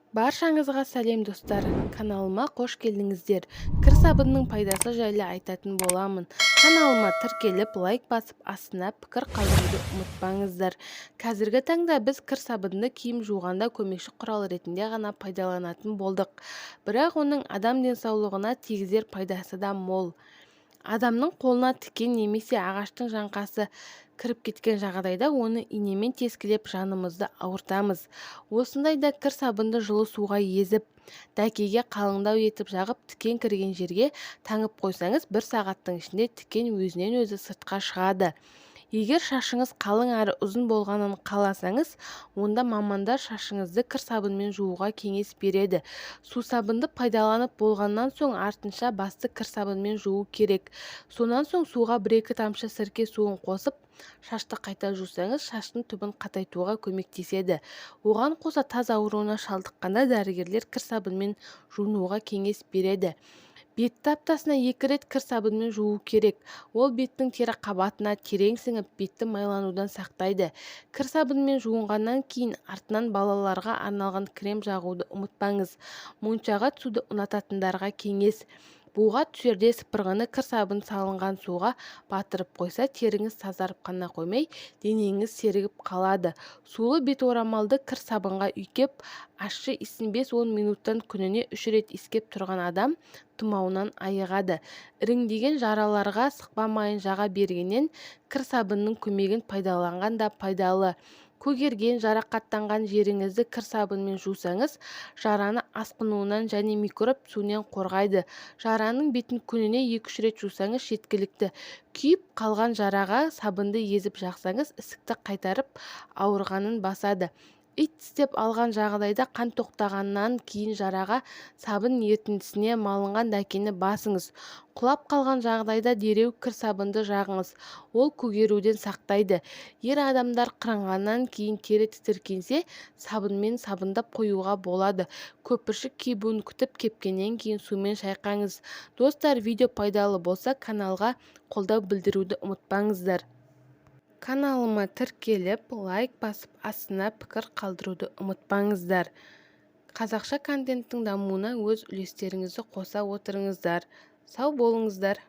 Баршаңызға сәлем достар, каналыма қош келдіңіздер. Кір сабынның пайдасы жайлы айтатын боламын. Каналыма тіркеліп, лайк басып, астына пікір қалдыруды ұмытпаңыздар. Қазіргі таңда біз кір сабынды киім жуғанда көмекші құрал ретінде ғана пайдаланатын болдық. Бірақ оның адам денсаулығына тигізер пайдасы да мол. Адамның қолына тікен немесе ағаштың жаңқасы кіріп кеткен жағдайда оны инемен тескілеп жанымызды ауыртамыз. Осындайда кір сабынды жылы суға езіп, дәкеге қалыңдау етіп жағып тікен кірген жерге таңып қойсаңыз, 1 сағаттың ішінде тікен өзінен өзі сыртқа шығады. Егер шашыңыз қалың әрі ұзын болғанын қаласаңыз, онда мамандар шашыңызды кір сабынмен жууға кеңес береді. Сусабынды пайдаланып болғаннан соң артынша басты кір сабынмен жуу керек. Сонан соң суға 1-2 тамшы сірке суын қосып, шашты қайта жусаңыз, шаштың түбін қатайтуға көмектеседі. Оған қоса таз ауруына шалдыққанда дәрігерлер кір сабынмен жуынуға кеңес береді. Бетті аптасына 2 рет кір сабынмен жуу керек. Ол беттің тері қабатына терең сіңіп, бетті майланудан сақтайды. Кір сабынмен жуынғаннан кейін артынан балаларға арналған крем жағуды ұмытпаңыз. Моншаға суды ұнататындарға кеңес. Буға түсерде сыпырғыны кір сабын салынған суға батырып қойса, теріңіз тазарып қана қоймай, денеңіз сергіп қалады. Сулы бет орамалды кір сабынға үйкеп, ащы иісін 5-10 минуттан күніне 3 рет иіскеп тұрған адам тұмауынан айығады. Іріңдеген жараларға сықпа майын жаға бергеннен кір сабынның көмегін пайдаланған да пайдалы. Көгерген, жарақаттанған жеріңізді кір сабынмен жусаңыз, жараны асқынуынан және микроб суынан қорғайды. Жараның бетін күніне 2-3 рет жусаңыз жеткілікті. Күйіп қалған жараға сабынды езіп жақсаңыз, ісікті қайтарып, ауырғанын басады. Ит тістеп алған жағдайда қан тоқтағаннан кейін жараға сабын ертіндісіне малынған дәкені басыңыз. Құлап қалған жағдайда дереу кір сабынды жағыңыз. Ол көгеруден сақтайды. Ер адамдар қырынғаннан кейін тері тітіркенсе, сабынмен сабындап қоюға болады. Көпіршік кебуін күтіп кепкеннен кейін сумен шайқаңыз. Достар, видео пайдалы болса, каналға қолдау білдіруді ұмытпаңыздар. Каналыма тіркеліп, лайк басып, астына пікір қалдыруды ұмытпаңыздар. Қазақша контенттің дамуына өз үлестеріңізді қоса отырыңыздар. Сау болыңыздар.